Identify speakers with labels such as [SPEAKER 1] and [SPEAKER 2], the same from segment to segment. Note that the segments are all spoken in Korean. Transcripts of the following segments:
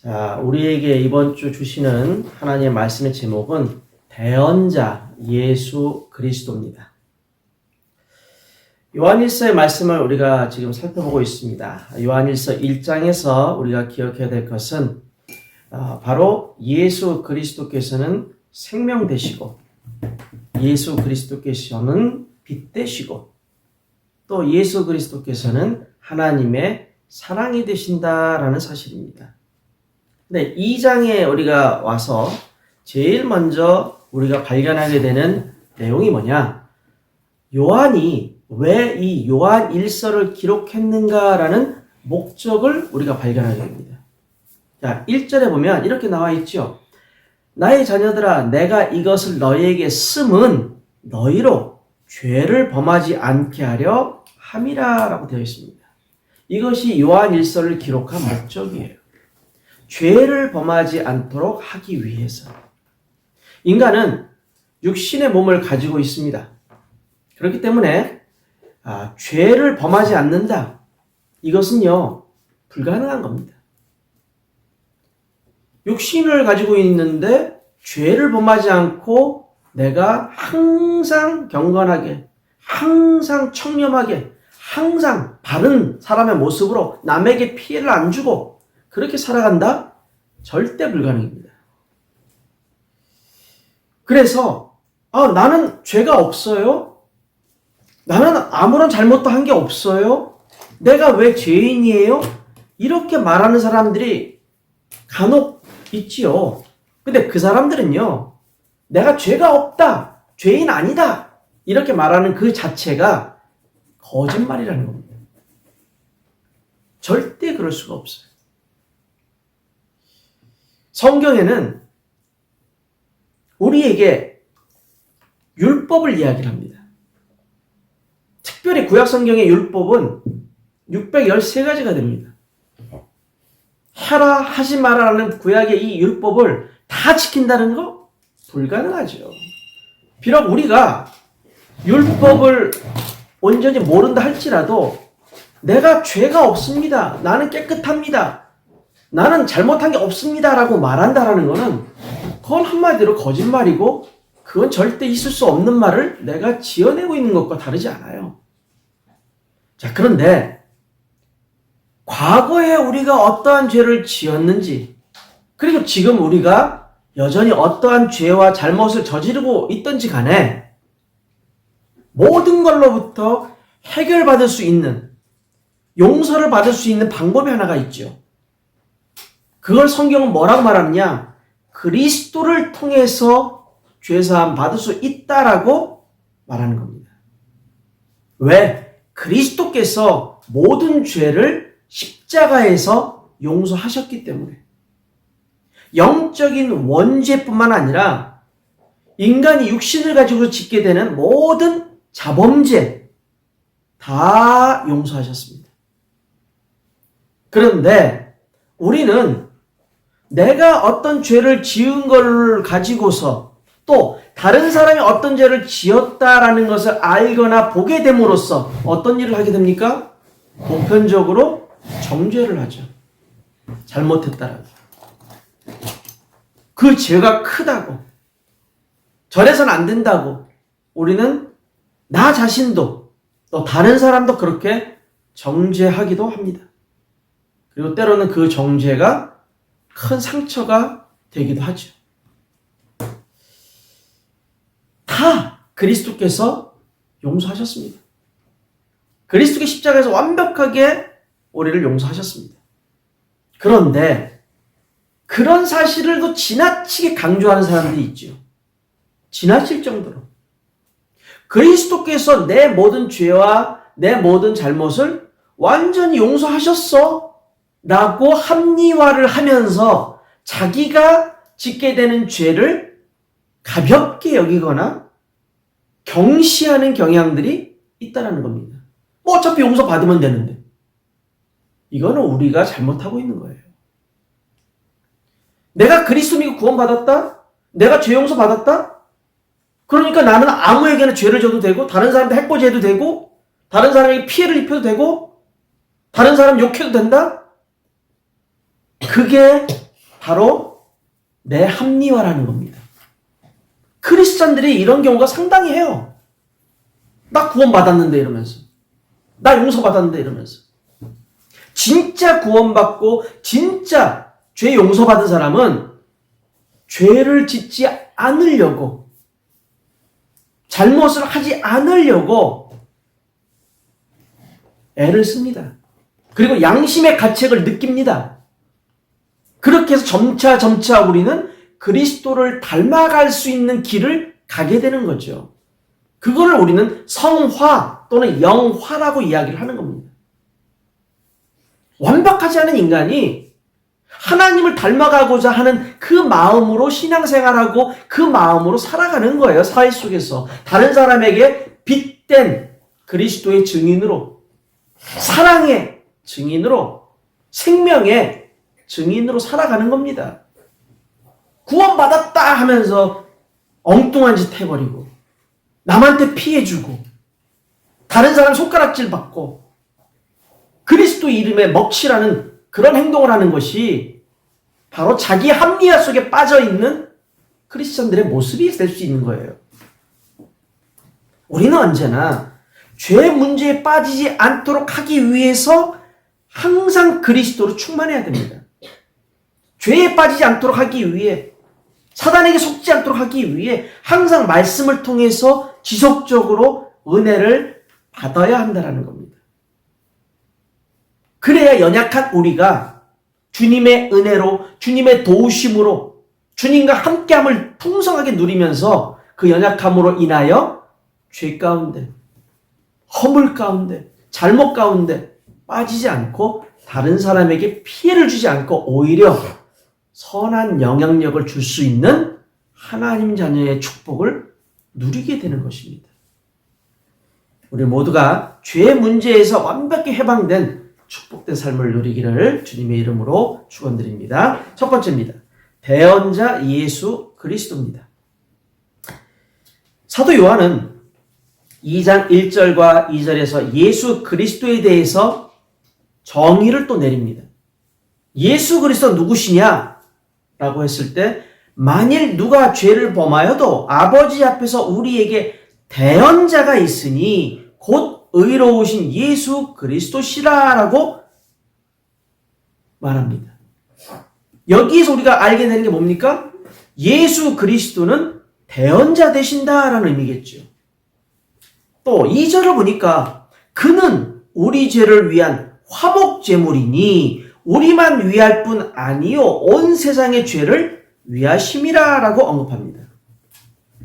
[SPEAKER 1] 자, 우리에게 이번 주 주시는 하나님의 말씀의 제목은 대언자 예수 그리스도입니다. 요한일서의 말씀을 우리가 지금 살펴보고 있습니다. 요한일서 1장에서 우리가 기억해야 될 것은 바로 예수 그리스도께서는 생명 되시고 예수 그리스도께서는 빛 되시고 또 예수 그리스도께서는 하나님의 사랑이 되신다라는 사실입니다. 네, 2장에 우리가 와서 제일 먼저 우리가 발견하게 되는 내용이 뭐냐? 요한이 왜 이 요한 1서를 기록했는가라는 목적을 우리가 발견하게 됩니다. 자, 1절에 보면 이렇게 나와 있죠. 나의 자녀들아, 내가 이것을 너희에게 쓰면 너희로 죄를 범하지 않게 하려 함이라 라고 되어 있습니다. 이것이 요한 1서를 기록한 목적이에요. 죄를 범하지 않도록 하기 위해서. 인간은 육신의 몸을 가지고 있습니다. 그렇기 때문에 죄를 범하지 않는다. 이것은요, 불가능한 겁니다. 육신을 가지고 있는데 죄를 범하지 않고 내가 항상 경건하게, 항상 청렴하게, 항상 바른 사람의 모습으로 남에게 피해를 안 주고 그렇게 살아간다? 절대 불가능입니다. 그래서 나는 죄가 없어요? 나는 아무런 잘못도 한 게 없어요? 내가 왜 죄인이에요? 이렇게 말하는 사람들이 간혹 있지요. 근데 그 사람들은요, 내가 죄가 없다, 죄인 아니다 이렇게 말하는 그 자체가 거짓말이라는 겁니다. 절대 그럴 수가 없어요. 성경에는 우리에게 율법을 이야기를 합니다. 특별히 구약 성경의 율법은 613가지가 됩니다. 하라 하지 마라라는 구약의 이 율법을 다 지킨다는 거 불가능하죠. 비록 우리가 율법을 온전히 모른다 할지라도 내가 죄가 없습니다. 나는 깨끗합니다. 나는 잘못한 게 없습니다 라고 말한다라는 거는 그건 한마디로 거짓말이고 그건 절대 있을 수 없는 말을 내가 지어내고 있는 것과 다르지 않아요. 자, 그런데 과거에 우리가 어떠한 죄를 지었는지 그리고 지금 우리가 여전히 어떠한 죄와 잘못을 저지르고 있던지 간에 모든 걸로부터 해결받을 수 있는 용서를 받을 수 있는 방법이 하나가 있죠. 그걸 성경은 뭐라고 말하느냐? 그리스도를 통해서 죄사함 받을 수 있다라고 말하는 겁니다. 왜? 그리스도께서 모든 죄를 십자가에서 용서하셨기 때문에. 영적인 원죄뿐만 아니라 인간이 육신을 가지고 짓게 되는 모든 자범죄 다 용서하셨습니다. 그런데 우리는 내가 어떤 죄를 지은 걸 가지고서 또 다른 사람이 어떤 죄를 지었다라는 것을 알거나 보게 됨으로써 어떤 일을 하게 됩니까? 보편적으로 정죄를 하죠. 잘못했다라고. 그 죄가 크다고. 저래서는 안 된다고. 우리는 나 자신도 또 다른 사람도 그렇게 정죄하기도 합니다. 그리고 때로는 그 정죄가 큰 상처가 되기도 하죠. 다 그리스도께서 용서하셨습니다. 그리스도의 십자가에서 완벽하게 우리를 용서하셨습니다. 그런데 그런 사실을 또 지나치게 강조하는 사람들이 있죠. 지나칠 정도로. 그리스도께서 내 모든 죄와 내 모든 잘못을 완전히 용서하셨어 라고 합리화를 하면서 자기가 짓게 되는 죄를 가볍게 여기거나 경시하는 경향들이 있다는 겁니다. 어차피 용서받으면 되는데. 이거는 우리가 잘못하고 있는 거예요. 내가 그리스도 믿고 구원받았다? 내가 죄 용서받았다? 그러니까 나는 아무에게나 죄를 져도 되고 다른 사람한테 해코지해도 되고 다른 사람에게 피해를 입혀도 되고 다른 사람 욕해도 된다? 그게 바로 내 합리화라는 겁니다. 크리스찬들이 이런 경우가 상당히 해요. 나 구원받았는데 이러면서. 나 용서받았는데 이러면서. 진짜 구원받고 진짜 죄 용서받은 사람은 죄를 짓지 않으려고, 잘못을 하지 않으려고 애를 씁니다. 그리고 양심의 가책을 느낍니다. 그렇게 해서 점차 우리는 그리스도를 닮아갈 수 있는 길을 가게 되는 거죠. 그거를 우리는 성화 또는 영화라고 이야기를 하는 겁니다. 완벽하지 않은 인간이 하나님을 닮아가고자 하는 그 마음으로 신앙생활하고 그 마음으로 살아가는 거예요. 사회 속에서. 다른 사람에게 빗댄 그리스도의 증인으로, 사랑의 증인으로, 생명의 증인으로 살아가는 겁니다. 구원받았다 하면서 엉뚱한 짓 해버리고, 남한테 피해주고, 다른 사람 손가락질 받고, 그리스도 이름에 먹칠하는 그런 행동을 하는 것이 바로 자기 합리화 속에 빠져있는 크리스천들의 모습이 될 수 있는 거예요. 우리는 언제나 죄 문제에 빠지지 않도록 하기 위해서 항상 그리스도로 충만해야 됩니다. 죄에 빠지지 않도록 하기 위해, 사단에게 속지 않도록 하기 위해 항상 말씀을 통해서 지속적으로 은혜를 받아야 한다는 겁니다. 그래야 연약한 우리가 주님의 은혜로, 주님의 도우심으로, 주님과 함께함을 풍성하게 누리면서 그 연약함으로 인하여 죄 가운데, 허물 가운데, 잘못 가운데 빠지지 않고 다른 사람에게 피해를 주지 않고 오히려 선한 영향력을 줄 수 있는 하나님 자녀의 축복을 누리게 되는 것입니다. 우리 모두가 죄 문제에서 완벽히 해방된 축복된 삶을 누리기를 주님의 이름으로 축원드립니다. 첫 번째입니다. 대언자 예수 그리스도입니다. 사도 요한은 2장 1절과 2절에서 예수 그리스도에 대해서 정의를 또 내립니다. 예수 그리스도 누구시냐? 라고 했을 때, 만일 누가 죄를 범하여도 아버지 앞에서 우리에게 대언자가 있으니 곧 의로우신 예수 그리스도시라라고 말합니다. 여기에서 우리가 알게 되는 게 뭡니까? 예수 그리스도는 대언자 되신다라는 의미겠죠. 또 2절을 보니까 그는 우리 죄를 위한 화목제물이니 우리만 위할 뿐 아니요 온 세상의 죄를 위하심이라 라고 언급합니다.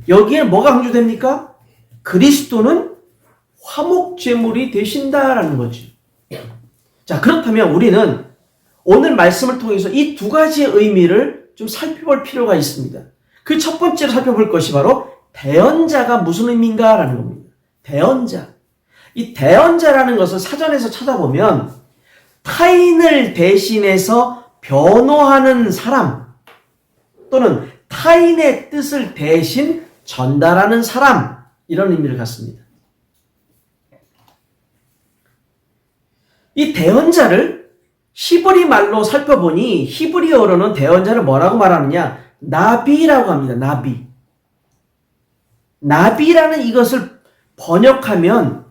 [SPEAKER 1] 여기에 뭐가 강조됩니까? 그리스도는 화목제물이 되신다라는 거죠. 자, 그렇다면 우리는 오늘 말씀을 통해서 이 두 가지의 의미를 좀 살펴볼 필요가 있습니다. 그 첫 번째로 살펴볼 것이 바로 대언자가 무슨 의미인가라는 겁니다. 대언자. 이 대언자라는 것을 사전에서 찾아보면 타인을 대신해서 변호하는 사람 또는 타인의 뜻을 대신 전달하는 사람, 이런 의미를 갖습니다. 이 대언자를 히브리 말로 살펴보니 히브리어로는 대언자를 뭐라고 말하느냐? 나비라고 합니다. 나비. 나비라는 이것을 번역하면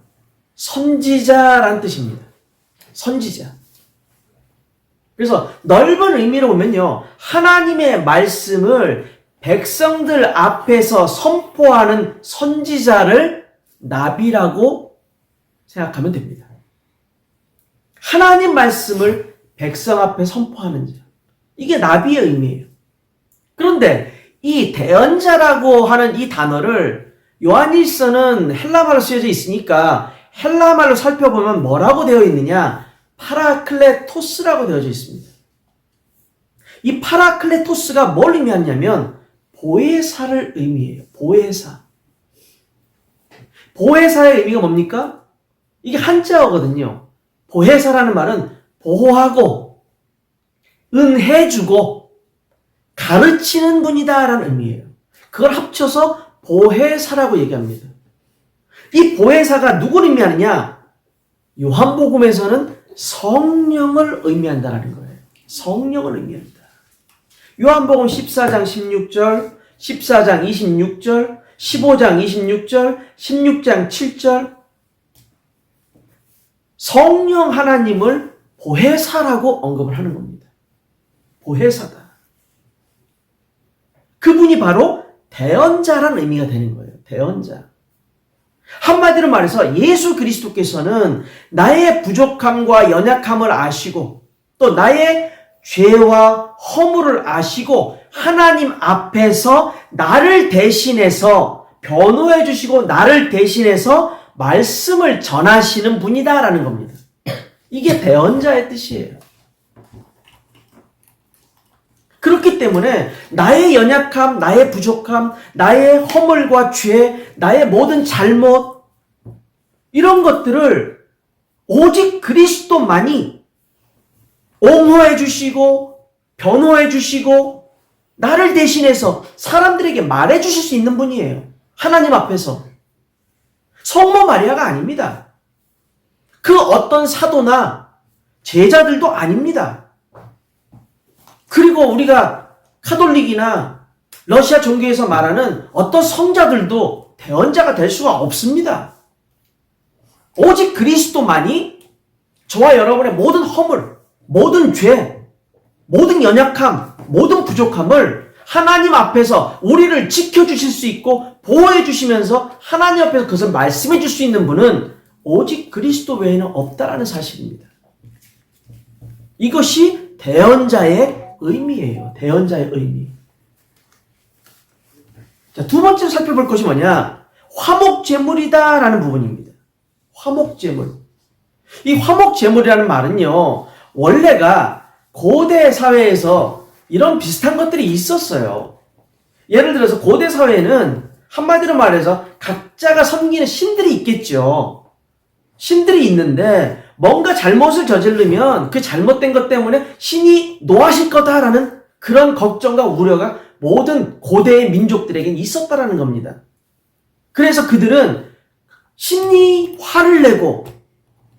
[SPEAKER 1] 선지자라는 뜻입니다. 선지자. 그래서 넓은 의미로 보면요, 하나님의 말씀을 백성들 앞에서 선포하는 선지자를 나비라고 생각하면 됩니다. 하나님 말씀을 백성 앞에 선포하는 자. 이게 나비의 의미예요. 그런데 이 대언자라고 하는 이 단어를 요한일서는 헬라말로 쓰여져 있으니까 헬라말로 살펴보면 뭐라고 되어 있느냐? 파라클레토스라고 되어져 있습니다. 이 파라클레토스가 뭘 의미하냐면 보혜사를 의미해요. 보혜사. 보혜사의 의미가 뭡니까? 이게 한자어거든요. 보혜사라는 말은 보호하고 은혜주고 가르치는 분이다라는 의미예요. 그걸 합쳐서 보혜사라고 얘기합니다. 이 보혜사가 누구를 의미하느냐? 요한복음에서는 성령을 의미한다는 거예요. 성령을 의미한다. 요한복음 14장 16절, 14장 26절, 15장 26절, 16장 7절 성령 하나님을 보혜사라고 언급을 하는 겁니다. 보혜사다. 그분이 바로 대언자라는 의미가 되는 거예요. 대언자. 한마디로 말해서 예수 그리스도께서는 나의 부족함과 연약함을 아시고 또 나의 죄와 허물을 아시고 하나님 앞에서 나를 대신해서 변호해 주시고 나를 대신해서 말씀을 전하시는 분이다라는 겁니다. 이게 대언자의 뜻이에요. 그렇기 때문에 나의 연약함, 나의 부족함, 나의 허물과 죄, 나의 모든 잘못 이런 것들을 오직 그리스도만이 옹호해 주시고 변호해 주시고 나를 대신해서 사람들에게 말해 주실 수 있는 분이에요. 하나님 앞에서. 성모 마리아가 아닙니다. 그 어떤 사도나 제자들도 아닙니다. 그리고 우리가 카톨릭이나 러시아 종교에서 말하는 어떤 성자들도 대언자가 될 수가 없습니다. 오직 그리스도만이 저와 여러분의 모든 허물, 모든 죄, 모든 연약함, 모든 부족함을 하나님 앞에서 우리를 지켜주실 수 있고 보호해 주시면서 하나님 앞에서 그것을 말씀해 줄 수 있는 분은 오직 그리스도 외에는 없다라는 사실입니다. 이것이 대언자의 의미예요. 대언자의 의미. 자, 두 번째로 살펴볼 것이 뭐냐? 화목제물이다라는 부분입니다. 화목제물. 이 화목제물이라는 말은요, 원래가 고대 사회에서 이런 비슷한 것들이 있었어요. 예를 들어서 고대 사회에는 한마디로 말해서 각자가 섬기는 신들이 있겠죠. 신들이 있는데 뭔가 잘못을 저지르면 그 잘못된 것 때문에 신이 노하실 거다라는 그런 걱정과 우려가 모든 고대의 민족들에게 있었다라는 겁니다. 그래서 그들은 신이 화를 내고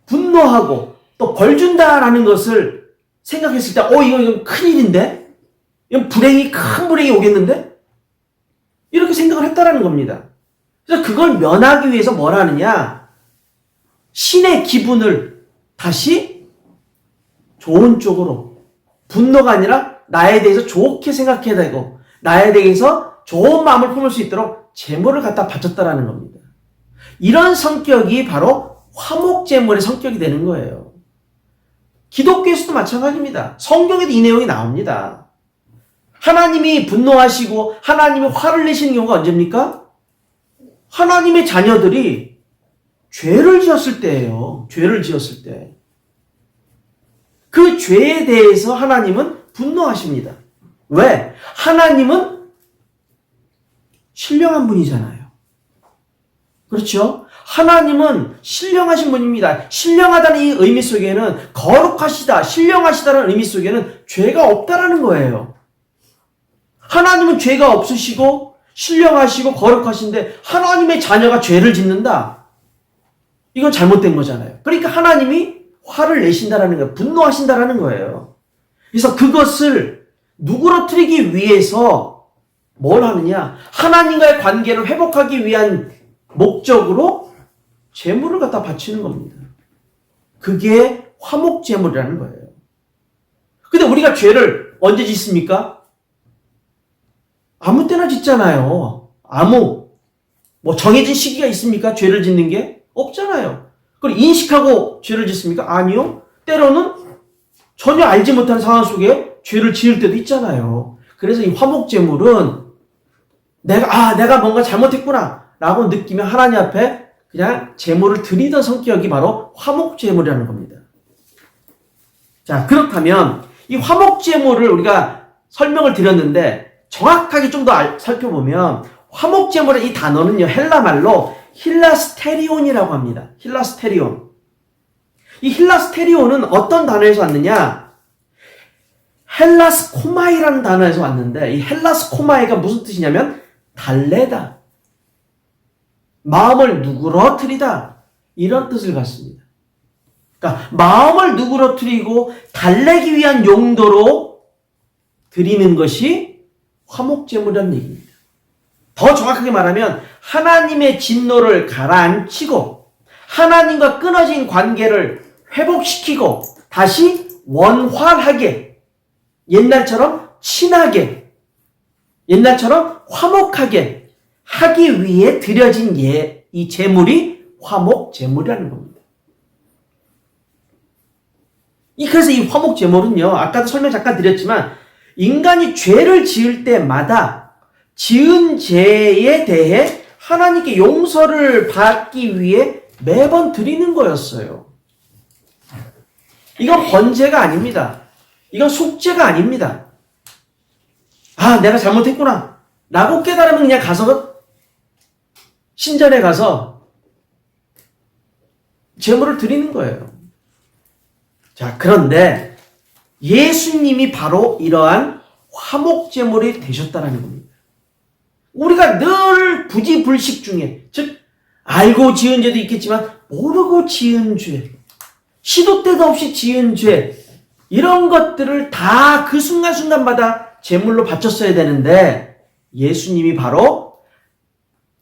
[SPEAKER 1] 분노하고 또 벌 준다라는 것을 생각했을 때 이건 큰일인데? 이건 큰 불행이 오겠는데? 이렇게 생각을 했다라는 겁니다. 그래서 그걸 면하기 위해서 뭘 하느냐? 신의 기분을 다시 좋은 쪽으로, 분노가 아니라 나에 대해서 좋게 생각해야 되고 나에 대해서 좋은 마음을 품을 수 있도록 제물을 갖다 바쳤다라는 겁니다. 이런 성격이 바로 화목제물의 성격이 되는 거예요. 기독교에서도 마찬가지입니다. 성경에도 이 내용이 나옵니다. 하나님이 분노하시고 하나님이 화를 내시는 경우가 언제입니까? 하나님의 자녀들이 죄를 지었을 때예요. 죄를 지었을 때. 그 죄에 대해서 하나님은 분노하십니다. 왜? 하나님은 신령한 분이잖아요. 그렇죠? 하나님은 신령하신 분입니다. 신령하다는 이 의미 속에는 거룩하시다, 신령하시다는 의미 속에는 죄가 없다라는 거예요. 하나님은 죄가 없으시고 신령하시고 거룩하신데 하나님의 자녀가 죄를 짓는다. 이건 잘못된 거잖아요. 그러니까 하나님이 화를 내신다라는 거예요. 분노하신다라는 거예요. 그래서 그것을 누그러뜨리기 위해서 뭘 하느냐? 하나님과의 관계를 회복하기 위한 목적으로 제물을 갖다 바치는 겁니다. 그게 화목제물이라는 거예요. 근데 우리가 죄를 언제 짓습니까? 아무 때나 짓잖아요. 정해진 시기가 있습니까? 죄를 짓는 게? 없잖아요. 그걸 인식하고 죄를 짓습니까? 아니요. 때로는 전혀 알지 못한 상황 속에 죄를 지을 때도 있잖아요. 그래서 이 화목제물은 내가 뭔가 잘못했구나 라고 느끼면 하나님 앞에 그냥 제물을 드리던 성격이 바로 화목제물이라는 겁니다. 자, 그렇다면 이 화목제물을 우리가 설명을 드렸는데 정확하게 좀 더 살펴보면 화목제물의 이 단어는요, 헬라말로 힐라스테리온이라고 합니다. 힐라스테리온. 이 힐라스테리온은 어떤 단어에서 왔느냐? 헬라스코마이라는 단어에서 왔는데 이 헬라스코마이가 무슨 뜻이냐면 달래다. 마음을 누그러뜨리다. 이런 뜻을 갖습니다. 그러니까 마음을 누그러뜨리고 달래기 위한 용도로 드리는 것이 화목제물이라는 얘기입니다. 더 정확하게 말하면 하나님의 진노를 가라앉히고 하나님과 끊어진 관계를 회복시키고 다시 원활하게, 옛날처럼 친하게, 옛날처럼 화목하게 하기 위해 드려진 이 제물이 화목제물이라는 겁니다. 그래서 이 화목제물은요, 아까도 설명 잠깐 드렸지만 인간이 죄를 지을 때마다 지은 죄에 대해 하나님께 용서를 받기 위해 매번 드리는 거였어요. 이건 번제가 아닙니다. 이건 속죄가 아닙니다. 아, 내가 잘못했구나 라고 깨달으면 그냥 가서 신전에 가서 제물을 드리는 거예요. 자, 그런데 예수님이 바로 이러한 화목제물이 되셨다는 겁니다. 우리가 늘 부지불식 중에, 즉 알고 지은 죄도 있겠지만 모르고 지은 죄, 시도 때도 없이 지은 죄, 이런 것들을 다 그 순간순간마다 제물로 바쳤어야 되는데 예수님이 바로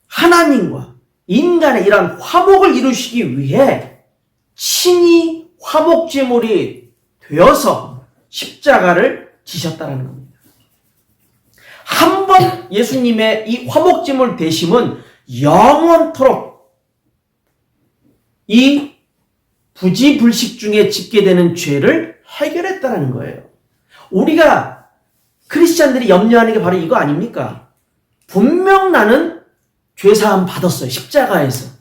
[SPEAKER 1] 하나님과 인간의 이런 화목을 이루시기 위해 친히 화목제물이 되어서 십자가를 지셨다는 겁니다. 한 번 예수님의 이 화목제물 되심은 영원토록 이 부지불식 중에 짓게 되는 죄를 해결했다는 거예요. 우리가 크리스찬들이 염려하는 게 바로 이거 아닙니까? 분명 나는 죄사함 받았어요. 십자가에서.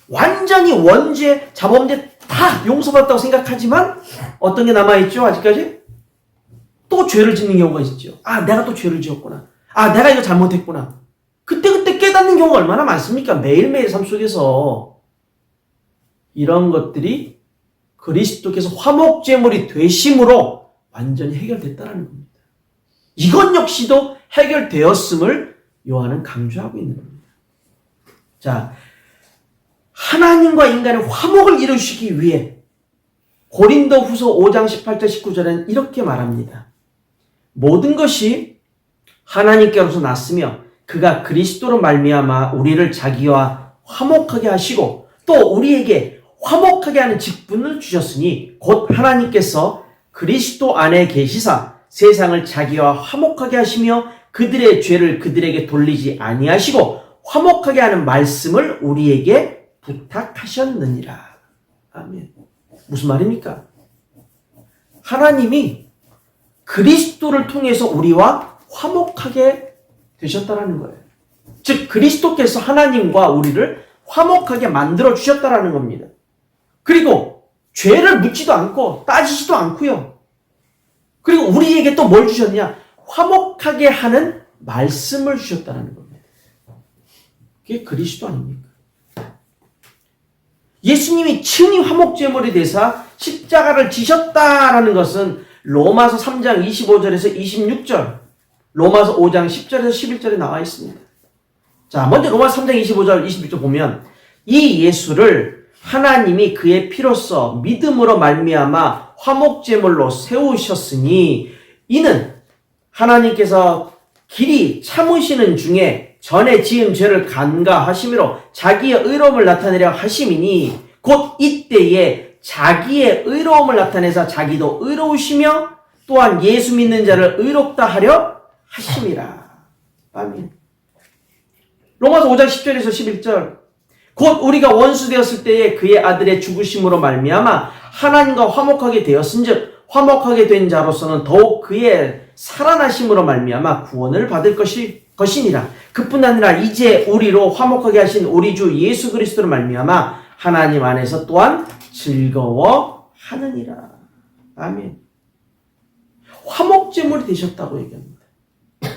[SPEAKER 1] 완전히 원죄, 자범죄 다 용서받았다고 생각하지만 어떤 게 남아있죠? 아직까지? 또 죄를 짓는 경우가 있죠. 아, 내가 또 죄를 지었구나. 아, 내가 이거 잘못했구나. 그때 깨닫는 경우가 얼마나 많습니까? 매일매일 삶 속에서. 이런 것들이 그리스도께서 화목제물이 되심으로 완전히 해결됐다는 겁니다. 이것 역시도 해결되었음을 요한은 강조하고 있는 겁니다. 자, 하나님과 인간의 화목을 이루시기 위해 고린도후서 5장 18절 19절에는 이렇게 말합니다. 모든 것이 하나님께로서 났으며 그가 그리스도로 말미암아 우리를 자기와 화목하게 하시고 또 우리에게 화목하게 하는 직분을 주셨으니 곧 하나님께서 그리스도 안에 계시사 세상을 자기와 화목하게 하시며 그들의 죄를 그들에게 돌리지 아니하시고 화목하게 하는 말씀을 우리에게 부탁하셨느니라. 아멘. 무슨 말입니까? 하나님이 그리스도를 통해서 우리와 화목하게 되셨다라는 거예요. 즉 그리스도께서 하나님과 우리를 화목하게 만들어 주셨다라는 겁니다. 그리고 죄를 묻지도 않고 따지지도 않고요. 그리고 우리에게 또 뭘 주셨냐? 화목하게 하는 말씀을 주셨다는 겁니다. 그게 그리스도 아닙니까? 예수님이 친히 화목제물이 되사 십자가를 지셨다라는 것은 로마서 3장 25절에서 26절, 로마서 5장 10절에서 11절에 나와 있습니다. 자, 먼저 로마서 3장 25절, 26절 보면 이 예수를 하나님이 그의 피로써 믿음으로 말미암아 화목제물로 세우셨으니 이는 하나님께서 길이 참으시는 중에 전에 지은 죄를 간과하심으로 자기의 의로움을 나타내려 하심이니 곧 이때에 자기의 의로움을 나타내서 자기도 의로우시며 또한 예수 믿는 자를 의롭다 하려 하심이라. 아멘. 로마서 5장 10절에서 11절 곧 우리가 원수 되었을 때에 그의 아들의 죽으심으로 말미암아 하나님과 화목하게 되었은즉 화목하게 된 자로서는 더욱 그의 살아나심으로 말미암아 구원을 받을 것이니라. 그뿐 아니라 이제 우리로 화목하게 하신 우리 주 예수 그리스도로 말미암아 하나님 안에서 또한 즐거워하느니라. 아멘. 화목제물이 되셨다고 얘기합니다.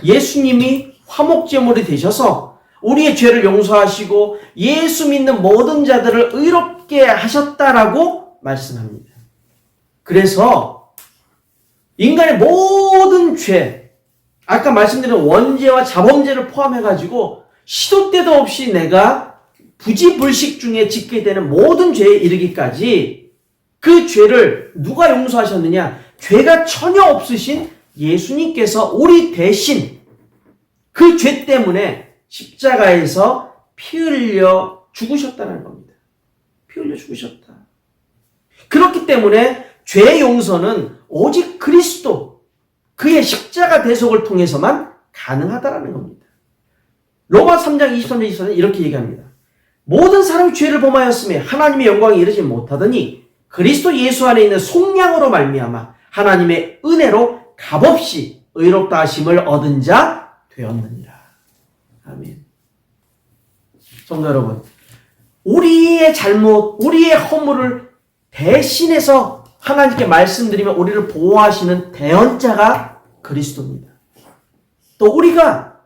[SPEAKER 1] 예수님이 화목제물이 되셔서 우리의 죄를 용서하시고 예수 믿는 모든 자들을 의롭게 하셨다라고 말씀합니다. 그래서 인간의 모든 죄, 아까 말씀드린 원죄와 자범죄를 포함해가지고 시도 때도 없이 내가 부지불식 중에 짓게 되는 모든 죄에 이르기까지 그 죄를 누가 용서하셨느냐? 죄가 전혀 없으신 예수님께서 우리 대신 그 죄 때문에 십자가에서 피 흘려 죽으셨다는 겁니다. 피 흘려 죽으셨다. 그렇기 때문에 죄 용서는 오직 그리스도, 그의 십자가 대속을 통해서만 가능하다는 겁니다. 로마 3장 23절 24절은 이렇게 얘기합니다. 모든 사람이 죄를 범하였음에 하나님의 영광에 이르지 못하더니 그리스도 예수 안에 있는 속량으로 말미암아 하나님의 은혜로 값없이 의롭다 하심을 얻은 자 되었느니라. 아멘. 성도 여러분, 우리의 잘못, 우리의 허물을 대신해서 하나님께 말씀드리면 우리를 보호하시는 대언자가 그리스도입니다. 또 우리가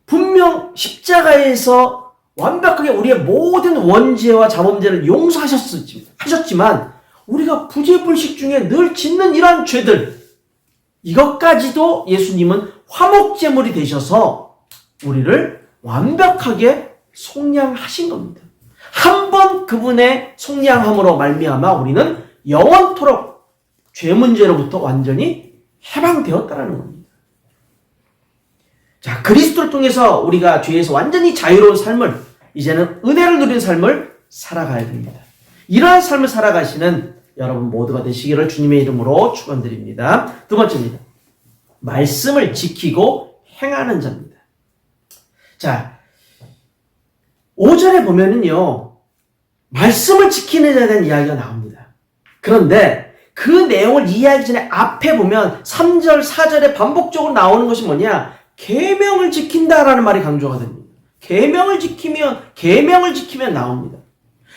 [SPEAKER 1] 분명 십자가에서 완벽하게 우리의 모든 원죄와 자범죄를 용서하셨지만 우리가 부재불식 중에 늘 짓는 이러한 죄들, 이것까지도 예수님은 화목제물이 되셔서 우리를 완벽하게 속량하신 겁니다. 한 번 그분의 속량함으로 말미암아 우리는 영원토록 죄 문제로부터 완전히 해방되었다는 겁니다. 자, 그리스도를 통해서 우리가 죄에서 완전히 자유로운 삶을, 이제는 은혜를 누리는 삶을 살아가야 됩니다. 이러한 삶을 살아가시는 여러분 모두가 되시기를 주님의 이름으로 축원드립니다. 두 번째입니다. 말씀을 지키고 행하는 자입니다. 자, 5절에 보면은요, 말씀을 지키는 자에 대한 이야기가 나옵니다. 그런데 그 내용을 이해하기 전에 앞에 보면 3절, 4절에 반복적으로 나오는 것이 뭐냐? 계명을 지킨다라는 말이 강조가 됩니다. 계명을 지키면 나옵니다.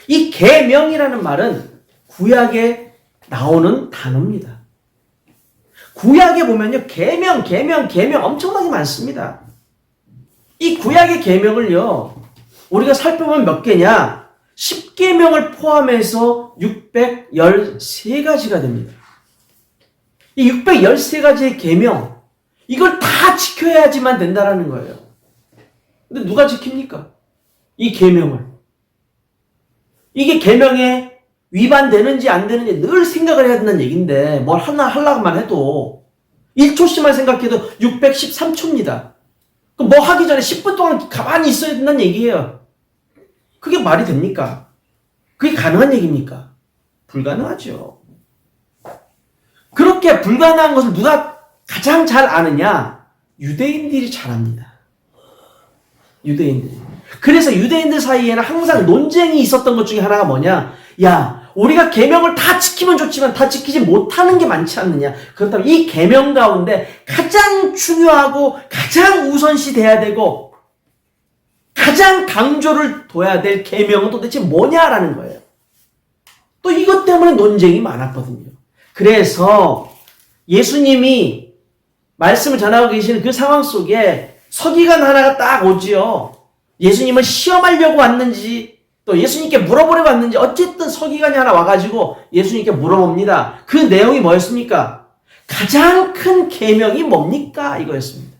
[SPEAKER 1] 이 계명이라는 말은 구약에 나오는 단어입니다. 구약에 보면요, 계명 엄청나게 많습니다. 이 구약의 계명을요, 우리가 살펴보면 몇 개냐? 10계명을 포함해서 613가지가 됩니다. 이 613가지의 계명, 이걸 다 지켜야지만 된다라는 거예요. 근데 누가 지킵니까? 이 계명을. 이게 계명에 위반되는지 안 되는지 늘 생각을 해야 된다는 얘기인데, 뭘 하나 하려고만 해도 1초씩만 생각해도 613초입니다. 그럼 뭐 하기 전에 10분 동안 가만히 있어야 된다는 얘기예요. 그게 말이 됩니까? 그게 가능한 얘기입니까? 불가능하죠. 그렇게 불가능한 것을 누가 가장 잘 아느냐? 유대인들이 잘 압니다. 유대인들이. 그래서 유대인들 사이에는 항상 논쟁이 있었던 것 중에 하나가 뭐냐? 야, 우리가 계명을 다 지키면 좋지만 다 지키지 못하는 게 많지 않느냐? 그렇다면 이 계명 가운데 가장 중요하고 가장 우선시 돼야 되고 가장 강조를 둬야 될 계명은 도대체 뭐냐라는 거예요. 또 이것 때문에 논쟁이 많았거든요. 그래서 예수님이 말씀을 전하고 계시는 그 상황 속에 서기관 하나가 딱 오지요. 예수님을 시험하려고 왔는지 또 예수님께 물어보려고 왔는지 어쨌든 서기관이 하나 와가지고 예수님께 물어봅니다. 그 내용이 뭐였습니까? 가장 큰 계명이 뭡니까? 이거였습니다.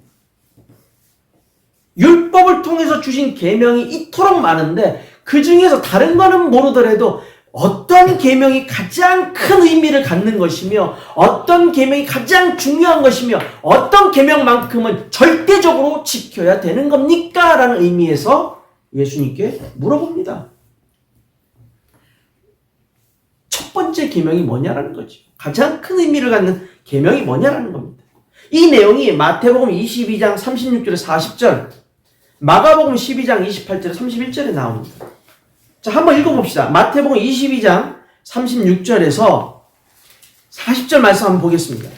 [SPEAKER 1] 율법을 통해서 주신 계명이 이토록 많은데 그 중에서 다른 거는 모르더라도 어떤 계명이 가장 큰 의미를 갖는 것이며 어떤 계명이 가장 중요한 것이며 어떤 계명만큼은 절대적으로 지켜야 되는 겁니까? 라는 의미에서 예수님께 물어봅니다. 첫 번째 계명이 뭐냐라는 거죠. 가장 큰 의미를 갖는 계명이 뭐냐라는 겁니다. 이 내용이 마태복음 22장 36절에 40절, 마가복음 12장 28절에 31절에 나옵니다. 자, 한번 읽어봅시다. 마태복음 22장 36절에서 40절 말씀 한번 보겠습니다.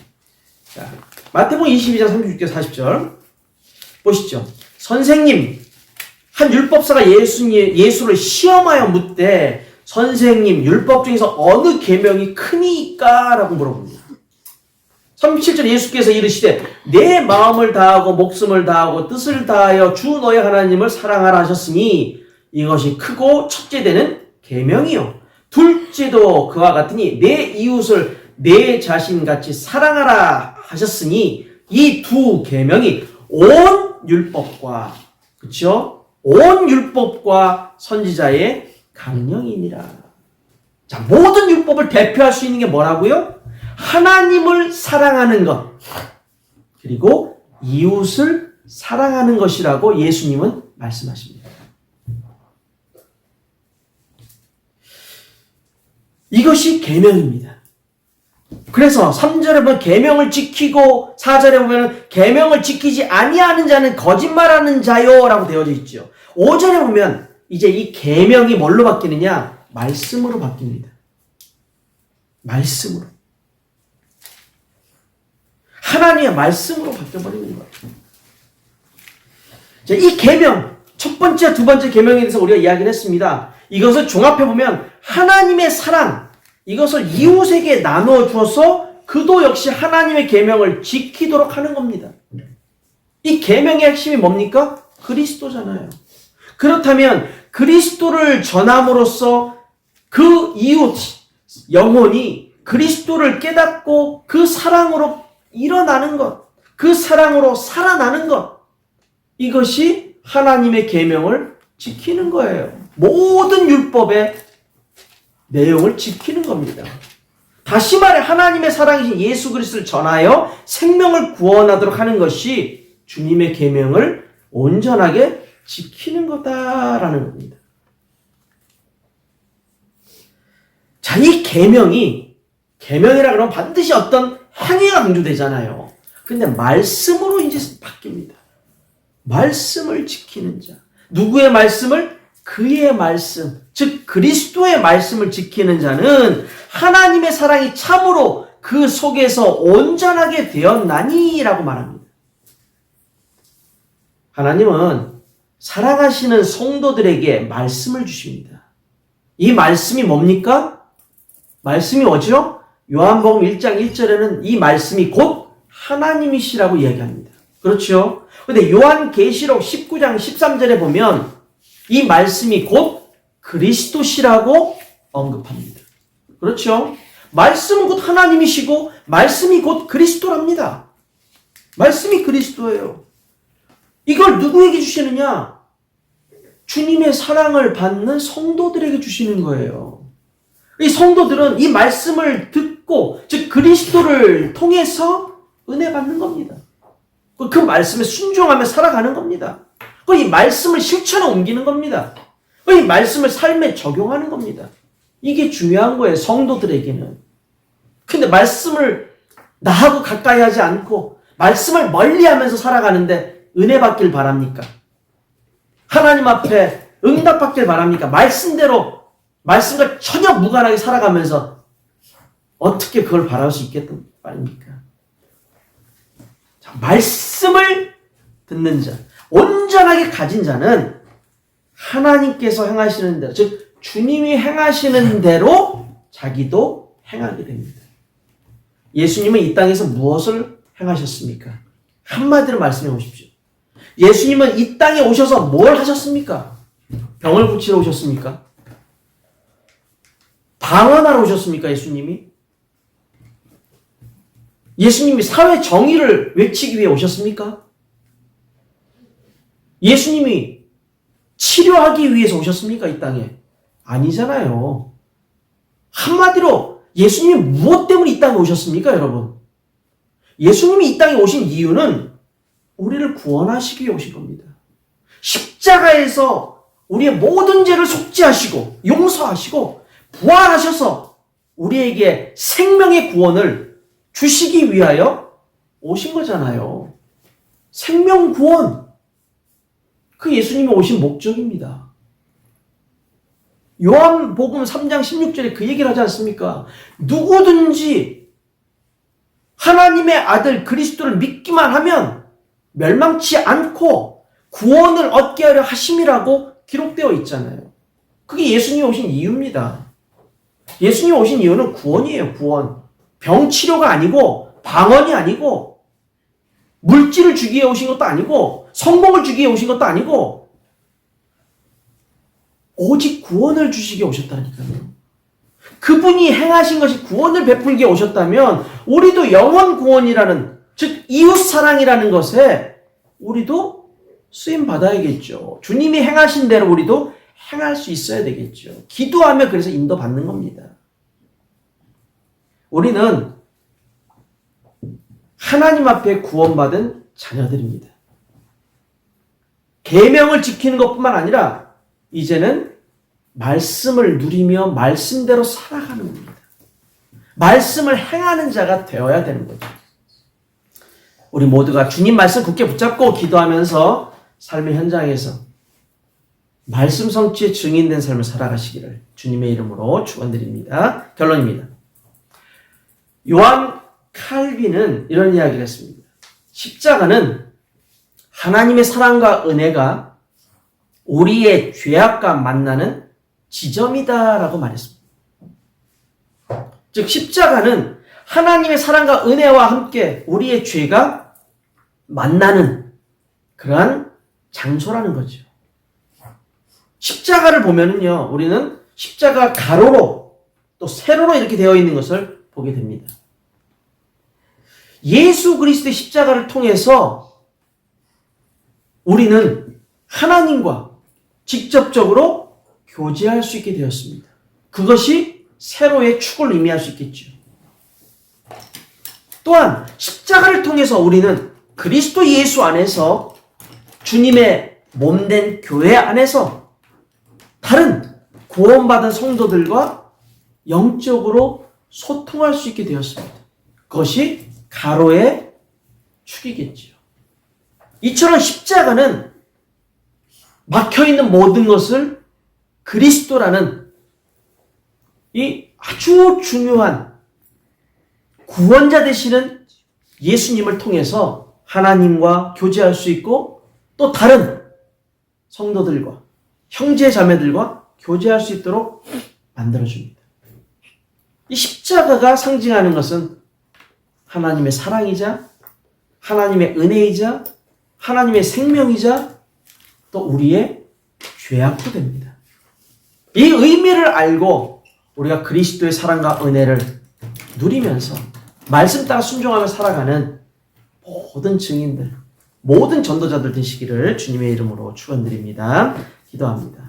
[SPEAKER 1] 자, 마태복음 22장 36절 40절 보시죠. 선생님, 한 율법사가 예수를 시험하여 묻되 선생님, 율법 중에서 어느 계명이 크니까? 라고 물어봅니다. 37절 예수께서 이르시되 내 마음을 다하고 목숨을 다하고 뜻을 다하여 주 너의 하나님을 사랑하라 하셨으니 이것이 크고 첫째 되는 계명이요. 둘째도 그와 같으니 내 이웃을 내 자신같이 사랑하라 하셨으니 이 두 계명이 온 율법과, 그렇죠? 온 율법과 선지자의 강령이니라. 자, 모든 율법을 대표할 수 있는 게 뭐라고요? 하나님을 사랑하는 것, 그리고 이웃을 사랑하는 것이라고 예수님은 말씀하십니다. 이것이 계명입니다. 그래서 3절에 보면 계명을 지키고 4절에 보면 계명을 지키지 아니하는 자는 거짓말하는 자요라고 되어져 있죠. 5절에 보면 이제 이 계명이 뭘로 바뀌느냐? 말씀으로 바뀝니다. 말씀으로. 하나님의 말씀으로 바뀌어버리는 거예요. 자, 이 계명, 첫 번째, 두 번째 계명에 대해서 우리가 이야기를 했습니다. 이것을 종합해보면 하나님의 사랑, 이것을 이웃에게 나누어 주어서 그도 역시 하나님의 계명을 지키도록 하는 겁니다. 이 계명의 핵심이 뭡니까? 그리스도잖아요. 그렇다면 그리스도를 전함으로써 그 이웃 영혼이 그리스도를 깨닫고 그 사랑으로 일어나는 것, 그 사랑으로 살아나는 것, 이것이 하나님의 계명을 지키는 거예요. 모든 율법의 내용을 지키는 겁니다. 다시 말해 하나님의 사랑이신 예수 그리스도를 전하여 생명을 구원하도록 하는 것이 주님의 계명을 온전하게 지키는 거다라는 겁니다. 자, 이 계명이라 그러면 반드시 어떤 행위가 강조되잖아요. 근데 말씀으로 이제 바뀝니다. 말씀을 지키는 자. 누구의 말씀을? 그의 말씀, 즉 그리스도의 말씀을 지키는 자는 하나님의 사랑이 참으로 그 속에서 온전하게 되었나니라고 말합니다. 하나님은 사랑하시는 성도들에게 말씀을 주십니다. 이 말씀이 뭡니까? 말씀이 뭐죠? 요한복음 1장 1절에는 이 말씀이 곧 하나님이시라고 이야기합니다. 그렇죠? 근데 요한계시록 19장 13절에 보면 이 말씀이 곧 그리스도시라고 언급합니다. 그렇죠? 말씀은 곧 하나님이시고 말씀이 곧 그리스도랍니다. 말씀이 그리스도예요. 이걸 누구에게 주시느냐? 주님의 사랑을 받는 성도들에게 주시는 거예요. 이 성도들은 이 말씀을 듣고 즉 그리스도를 통해서 은혜 받는 겁니다. 그 말씀에 순종하며 살아가는 겁니다. 이 말씀을 실천에 옮기는 겁니다. 이 말씀을 삶에 적용하는 겁니다. 이게 중요한 거예요, 성도들에게는. 근데 말씀을 나하고 가까이 하지 않고 말씀을 멀리 하면서 살아가는데 은혜 받길 바랍니까? 하나님 앞에 응답받길 바랍니까? 말씀대로, 말씀과 전혀 무관하게 살아가면서 어떻게 그걸 바랄 수 있겠단 말입니까? 자, 말씀을 듣는 자, 온전하게 가진 자는 하나님께서 행하시는 대로, 즉 주님이 행하시는 대로 자기도 행하게 됩니다. 예수님은 이 땅에서 무엇을 행하셨습니까? 한마디로 말씀해 보십시오. 예수님은 이 땅에 오셔서 뭘 하셨습니까? 병을 고치러 오셨습니까? 방언하러 오셨습니까? 예수님이 사회 정의를 외치기 위해 오셨습니까? 예수님이 치료하기 위해서 오셨습니까? 이 땅에? 아니잖아요. 한마디로 예수님이 무엇 때문에 이 땅에 오셨습니까, 여러분? 예수님이 이 땅에 오신 이유는 우리를 구원하시기 위해 오신 겁니다. 십자가에서 우리의 모든 죄를 속죄하시고 용서하시고 부활하셔서 우리에게 생명의 구원을 주시기 위하여 오신 거잖아요. 생명 구원. 그 예수님이 오신 목적입니다. 요한복음 3장 16절에 그 얘기를 하지 않습니까? 누구든지 하나님의 아들 그리스도를 믿기만 하면 멸망치 않고 구원을 얻게 하려 하심이라고 기록되어 있잖아요. 그게 예수님이 오신 이유입니다. 예수님이 오신 이유는 구원이에요, 구원. 병 치료가 아니고 방언이 아니고 물질을 주기 위해 오신 것도 아니고 성공을 주기 위해 오신 것도 아니고 오직 구원을 주시기 위해 오셨다니까요. 그분이 행하신 것이 구원을 베풀기 위해 오셨다면 우리도 영원 구원이라는, 즉 이웃사랑이라는 것에 우리도 쓰임 받아야겠죠. 주님이 행하신 대로 우리도 행할 수 있어야 되겠죠. 기도하며 그래서 인도받는 겁니다. 우리는 하나님 앞에 구원받은 자녀들입니다. 계명을 지키는 것뿐만 아니라 이제는 말씀을 누리며 말씀대로 살아가는 겁니다. 말씀을 행하는 자가 되어야 되는 거죠. 우리 모두가 주님 말씀 굳게 붙잡고 기도하면서 삶의 현장에서 말씀 성취의 증인된 삶을 살아가시기를 주님의 이름으로 축원드립니다. 결론입니다. 요한 칼빈은 이런 이야기를 했습니다. 십자가는 하나님의 사랑과 은혜가 우리의 죄악과 만나는 지점이다라고 말했습니다. 즉 십자가는 하나님의 사랑과 은혜와 함께 우리의 죄가 만나는 그러한 장소라는 거죠. 십자가를 보면은요, 우리는 십자가 가로로 또 세로로 이렇게 되어 있는 것을 보게 됩니다. 예수 그리스도의 십자가를 통해서 우리는 하나님과 직접적으로 교제할 수 있게 되었습니다. 그것이 세로의 축을 의미할 수 있겠죠. 또한 십자가를 통해서 우리는 그리스도 예수 안에서 주님의 몸된 교회 안에서 다른 구원받은 성도들과 영적으로 소통할 수 있게 되었습니다. 그것이 가로의 축이겠지요. 이처럼 십자가는 막혀있는 모든 것을 그리스도라는 이 아주 중요한 구원자 되시는 예수님을 통해서 하나님과 교제할 수 있고 또 다른 성도들과 형제 자매들과 교제할 수 있도록 만들어줍니다. 이 십자가가 상징하는 것은 하나님의 사랑이자 하나님의 은혜이자 하나님의 생명이자 또 우리의 죄악도 됩니다. 이 의미를 알고 우리가 그리스도의 사랑과 은혜를 누리면서 말씀 따라 순종하며 살아가는 모든 증인들, 모든 전도자들 되시기를 주님의 이름으로 축원드립니다. 기도합니다.